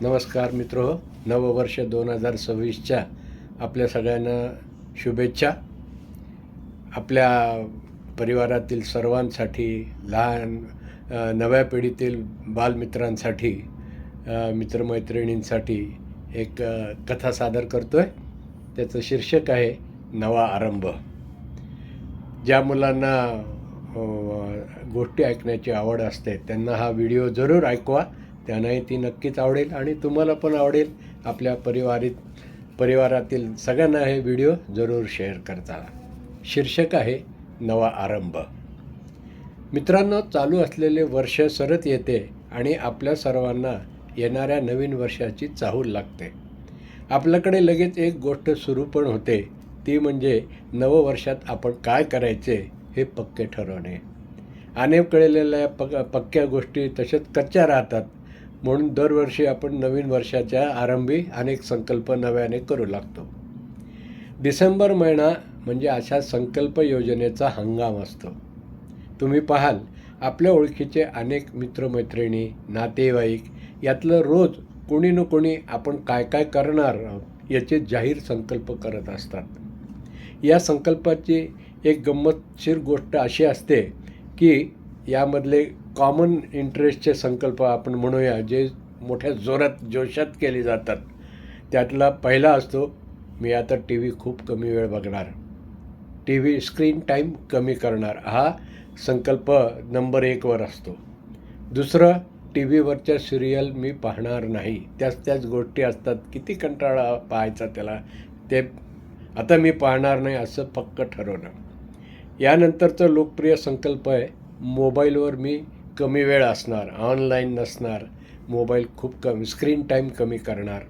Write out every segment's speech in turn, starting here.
नमस्कार मित्र, नववर्ष 2026च्या आपल्या सगळ्यांना शुभेच्छा. आपल्या परिवारातील सर्वांसाठी, लहान नव्या पिढीतील बालमित्रांसाठी, मित्रमैत्रिणींसाठी एक कथा सादर करतो आहे. त्याचं शीर्षक आहे नवा आरंभ. ज्या मुलांना गोष्टी ऐकण्याची आवड असते त्यांना हा व्हिडिओ जरूर ऐकवा. त्यांनाही ती नक्कीच आवडेल आणि तुम्हाला पण आवडेल. आपल्या परिवारातील सगळ्यांना हे व्हिडिओ जरूर शेअर करता. शीर्षक आहे नवा आरंभ. मित्रांनो, चालू असलेले वर्ष सरत येते आणि आपल्या सर्वांना येणाऱ्या नवीन वर्षाची चाहूल लागते. आपल्याकडे लगेच एक गोष्ट सुरू पण होते, ती म्हणजे नववर्षात आपण काय करायचे हे पक्के ठरवणे. अनेक कळलेल्या पक्क्या गोष्टी तशाच कच्च्या राहतात. म्हणून दरवर्षी आपण नवीन वर्षाच्या आरंभी अनेक संकल्प नव्याने करू लागतो. डिसेंबर महिना म्हणजे अशा संकल्प योजनेचा हंगाम असतो. तुम्ही पाहाल, आपल्या ओळखीचे अनेक मित्रमैत्रिणी, नातेवाईक यातलं रोज कोणी न कोणी आपण काय काय करणार आहोत याचे जाहीर संकल्प करत असतात. या संकल्पाची एक गंमतशीर गोष्ट अशी असते की यामधले कॉमन इंटरेस्टचे संकल्प आपण म्हणूया, जे मोठ्या जोशात केले जातात. त्यातला पहिला असतो, मी आता टी व्ही खूप कमी वेळ बघणार, टी व्ही स्क्रीन टाईम कमी करणार. हा संकल्प नंबर 1वर असतो. दुसरं, टी व्हीवरच्या सिरियल मी पाहणार नाही. त्याच गोष्टी असतात, किती कंटाळा पाहायचा त्याला, ते आता मी पाहणार नाही असं पक्क ठरवणं. यानंतरचं लोकप्रिय संकल्प आहे, मोबाईलवर मी कमी वेळ असणार, ऑनलाईन नसणार, मोबाईल खूप कमी, स्क्रीन टाईम कमी करणार,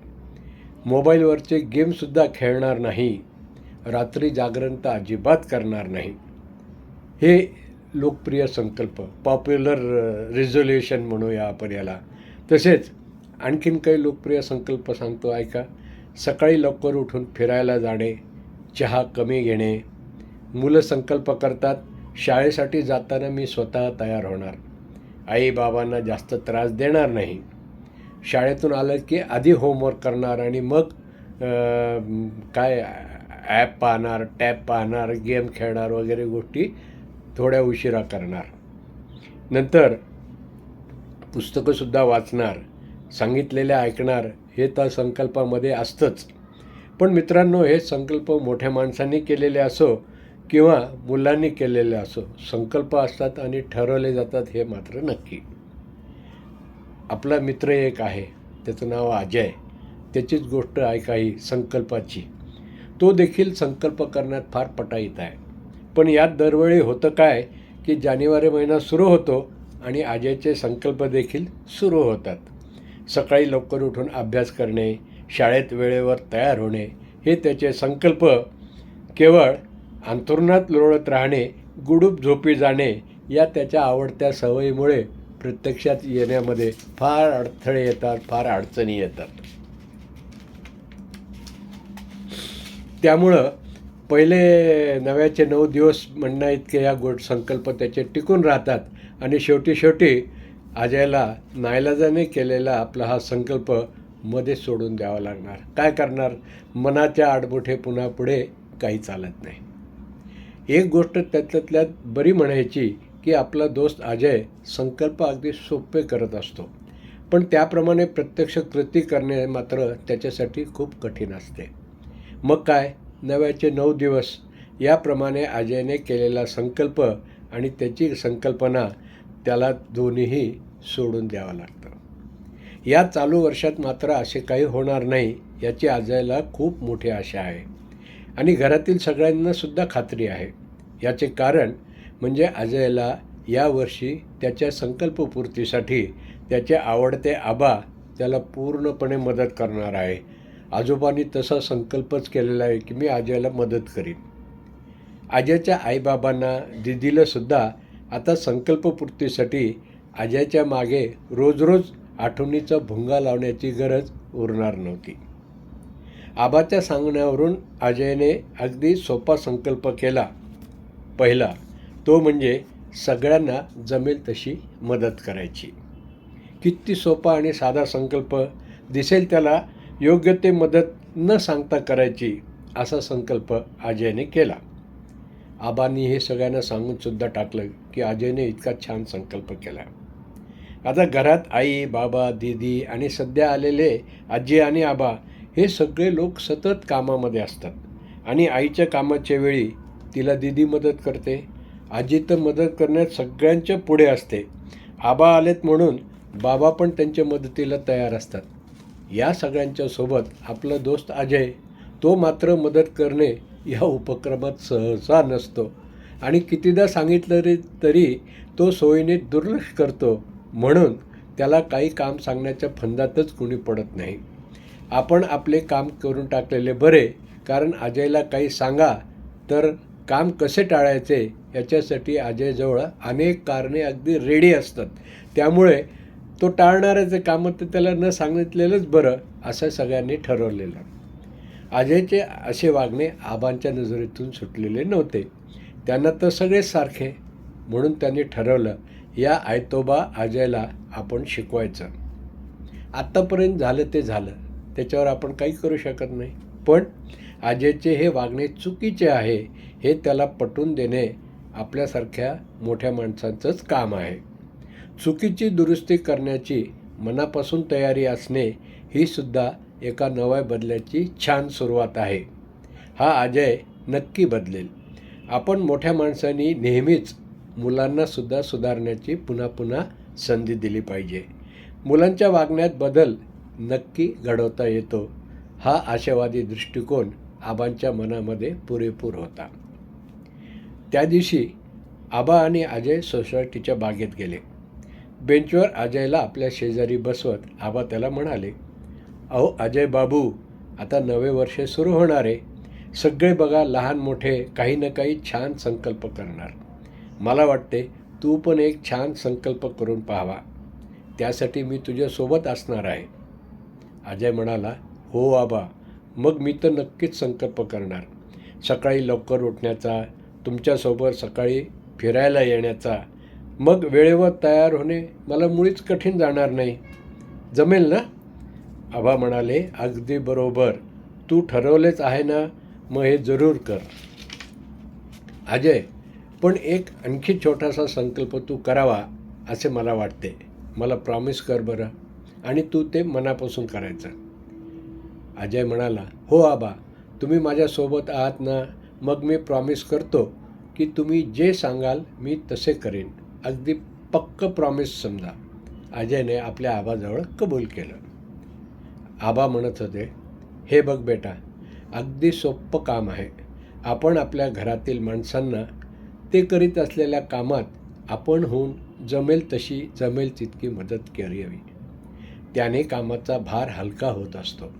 मोबाईलवरचे गेमसुद्धा खेळणार नाही, रात्री जागरण तर अजिबात करणार नाही. हे लोकप्रिय संकल्प, पॉप्युलर रिझोल्युशन म्हणूया आपण याला. तसेच आणखीन काही लोकप्रिय संकल्प सांगतो, ऐका. सकाळी लवकर उठून फिरायला जाणे, चहा कमी घेणे. मुलं संकल्प करतात, शाळेसाठी जाताना मी स्वतः तयार होणार, आईबाबांना जास्त त्रास देणार नाही, शाळेतून आलं की आधी होमवर्क करणार आणि मग काय ॲप पाहणार, टॅब पाहणार, गेम खेळणार वगैरे गोष्टी थोड्या उशिरा करणार. नंतर पुस्तकंसुद्धा वाचणार, सांगितलेले ऐकणार. हे तर संकल्पामध्ये असतंच. पण मित्रांनो, हे संकल्प मोठ्या माणसांनी केलेले असो किंवा मुलांनी केलेले असो, संकल्प असतात आणि ठरवले जातात हे मात्र नक्की. आपला मित्र एक आहे, त्याचं नाव अजय. त्याचीच गोष्ट ऐका ही संकल्पाची. तो देखील संकल्प करण्यात फार पटाईत आहे. पण यात दरवेळी होतं काय की जानेवारी महिना सुरू होतो आणि अजयचे संकल्प देखील सुरू होतात. सकाळी लवकर उठून अभ्यास करणे, शाळेत वेळेवर तयार होणे, हे त्याचे संकल्प. केवळ अंथरुणात लोळत राहणे, गुडूप झोपी जाणे या त्याच्या आवडत्या सवयीमुळे प्रत्यक्षात येण्यामध्ये फार अडथळे येतात, फार अडचणी येतात. त्यामुळं पहिले नव्याचे 9 दिवस म्हणण्या इतके या संकल्प त्याचे टिकून राहतात आणि शेवटी अजयला नाईलाजाने केलेला आपला हा संकल्प मध्ये सोडून द्यावा लागणार. काय करणार, मनाच्या आडमुठे पुन्हा पुढे काही चालत नाही. एक गोष्ट त्यातल्यात बरी म्हणायची की आपला दोस्त अजय संकल्प अगदी सोपे करत असतो, पण त्याप्रमाणे प्रत्यक्ष कृती करणे मात्र त्याच्यासाठी खूप कठीण असते. मग काय, नव्याचे 9 दिवस याप्रमाणे अजयने केलेला संकल्प आणि त्याची संकल्पना, त्याला दोन्हीही सोडून द्यावं लागतं. या चालू वर्षात मात्र असे काही होणार नाही याची अजयला खूप मोठी आशा आहे आणि घरातील सगळ्यांनासुद्धा खात्री आहे. याचे कारण म्हणजे अजयला यावर्षी त्याच्या संकल्पपूर्तीसाठी त्याचे आवडते आबा त्याला पूर्णपणे मदत करणार आहे. आजोबांनी तसा संकल्पच केलेला आहे की मी अजयला मदत करीन. अजयच्या आईबाबांना, दिदीलासुद्धा आता संकल्पपूर्तीसाठी अजयच्या मागे रोज आठवणीचा भुंगा लावण्याची गरज उरणार नव्हती. आबाच्या सांगण्यावरून अजयने अगदी सोपा संकल्प केला. पहिला, तो म्हणजे सगळ्यांना जमेल तशी मदत करायची. किती सोपा आणि साधा संकल्प. दिसेल त्याला योग्य ते मदत न सांगता करायची असा संकल्प अजयने केला. आबांनी हे सगळ्यांना सांगूनसुद्धा टाकलं की अजयने इतका छान संकल्प केला. आता घरात आई, बाबा, दीदी आणि सध्या आलेले आजी आणि आबा हे सगळे लोक सतत कामामध्ये असतात आणि आईच्या कामाच्या वेळी तिला दीदी मदत करते. आजी तर मदत करण्यात सगळ्यांच्या पुढे असते. आबा आलेत म्हणून बाबा पण त्यांच्या मदतीला तयार असतात. या सगळ्यांच्या सोबत आपला दोस्त अजय, तो मात्र मदत करणे या उपक्रमात सहसा नसतो आणि कितीदा सांगितलं तरी तो सोयीने दुर्लक्ष करतो. म्हणून त्याला काही काम सांगण्याच्या फंदातच कुणी पडत नाही. आपण आपले काम करून टाकलेले बरे, कारण अजयला काही सांगा तर काम कसे टाळायचे याच्यासाठी अजयजवळ अनेक कारणे अगदी रेडी असतात. त्यामुळे तो टाळणाऱ्याचे कामं तर त्याला न सांगितलेलंच बरं असं सगळ्यांनी ठरवलेलं. अजयचे असे वागणे आबांच्या नजरेतून सुटलेले नव्हते. त्यांना तर सगळेच सारखे. म्हणून त्यांनी ठरवलं या आयतोबा अजयला आपण शिकवायचं. आत्तापर्यंत झालं ते झालं, त्याच्यावर आपण काही करू शकत नाही. पण अजयचे हे वागणे चुकीचे आहे हे त्याला पटवून देणे आपल्यासारख्या मोठ्या माणसांचंच काम आहे. चुकीची दुरुस्ती करण्याची मनापासून तयारी असणे ही सुद्धा एका नव्या बदलाची छान सुरुवात आहे. हा अजय नक्की बदलेल. आपण मोठ्या माणसांनी नेहमीच मुलांनासुद्धा सुधारण्याची पुन्हा पुन्हा संधी दिली पाहिजे. मुलांच्या वागण्यात बदल नक्की घडवता येतो. हा आशावादी दृष्टिकोन आबांच्या मनामध्ये पुरेपूर होता. त्या दिवशी आबा आणि अजय सोसायटीच्या बागेत गेले. बेंचवर अजयला आपल्या शेजारी बसवत आबा त्याला म्हणाले, अहो अजय बाबू, आता नवे वर्ष सुरू होणार आहे. सगळे बघा लहान मोठे काही ना काही छान संकल्प करणार. मला वाटते तू पण एक छान संकल्प करून पाहावा. त्यासाठी मी तुझ्यासोबत असणार आहे. अजय म्हणाला, हो आबा, मग मी तर नक्कीच संकल्प करणार. सकाळी लवकर उठण्याचा, तुमच्यासोबत सकाळी फिरायला येण्याचा, मग वेळेवर तयार होणे मला मुळीच कठीण जाणार नाही. जमेल ना? आबा म्हणाले, अगदी बरोबर. तू ठरवलेच आहे ना, मग हे जरूर कर. अजय, पण एक आणखी छोटासा संकल्प तू करावा असे मला वाटते. मला प्रॉमिस कर बरं, आणि तू ते मनापासून करायचं. अजय म्हणाला, हो आबा, तुम्ही माझ्यासोबत आहात ना, मग मी प्रॉमिस करतो की तुम्ही जे सांगाल मी तसे करेन. अगदी पक्क प्रॉमिस समजा. अजयने आपल्या आबाजवळ कबूल केलं. आबा म्हणत होते, हे बघ बेटा, अगदी सोपं काम आहे. आपण आपल्या घरातील माणसांना ते करीत असलेल्या कामात आपण होऊन जमेल तितकी मदत करावी. त्याने कामाचा भार हलका होत असतो.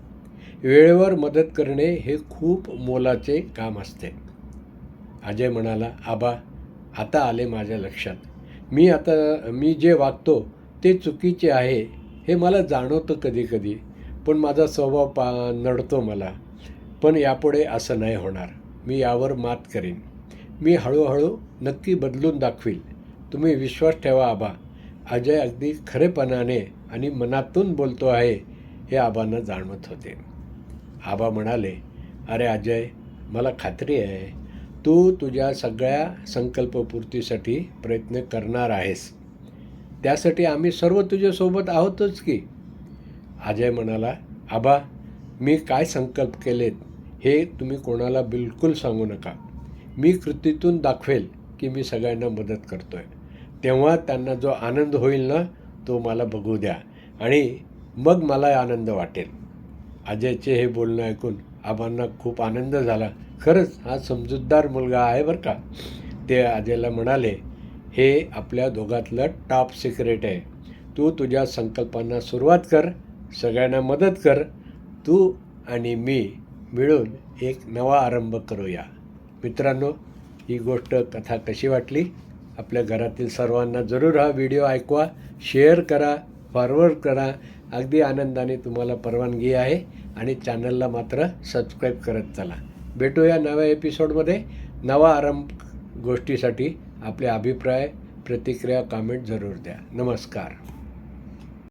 वेळेवर मदत करणे हे खूप मोलाचे काम असते. अजय म्हणाला, आबा, आता आले माझ्या लक्षात. मी जे वागतो ते चुकीचे आहे हे मला जाणवतं कधी कधी, पण माझा स्वभाव नडतो मला. पण यापुढे असं नाही होणार. मी यावर मात करीन. मी हळूहळू नक्की बदलून दाखवील. तुम्ही विश्वास ठेवा आबा. अजय अगदी खरेपणाने आणि मनातून बोलतो आहे हे आबांना जाणवत होते. आबा म्हणाले, अरे अजय, मला खात्री आहे तू तुझ्या सगळ्या संकल्पपूर्तीसाठी प्रयत्न करणार आहेस. त्यासाठी आम्ही सर्व तुझ्यासोबत आहोतच की. अजय म्हणाला, आबा, मी काय संकल्प केलेत हे तुम्ही कोणाला बिलकुल सांगू नका. मी कृतीतून दाखवेल की मी सगळ्यांना मदत करतो आहे. तेव्हा त्यांना जो आनंद होईल ना, तो मला बघू द्या आणि मग मला आनंद वाटेल. अजयचे हे बोलणं ऐकून आबांना खूप आनंद झाला. खरंच हा समजूतदार मुलगा आहे बरं का. ते अजयला म्हणाले, हे आपल्या दोघातलं टॉप सिक्रेट आहे. तू तुझ्या संकल्पांना सुरुवात कर, सगळ्यांना मदत कर. तू आणि मी मिळून एक नवा आरंभ करूया. मित्रांनो, ही कथा कशी वाटली? आपल्या घरातील सर्वांना जरूर हा व्हिडिओ ऐकवा, शेअर करा, फॉरवर्ड करा. अगदी आनंदाने तुम्हाला परवानगी आहे. आणि चॅनलला मात्र सबस्क्राईब करत चला. भेटूया नव्या एपिसोडमध्ये. नवा आरंभ गोष्टीसाठी आपले अभिप्राय, प्रतिक्रिया, कमेंट जरूर द्या. नमस्कार.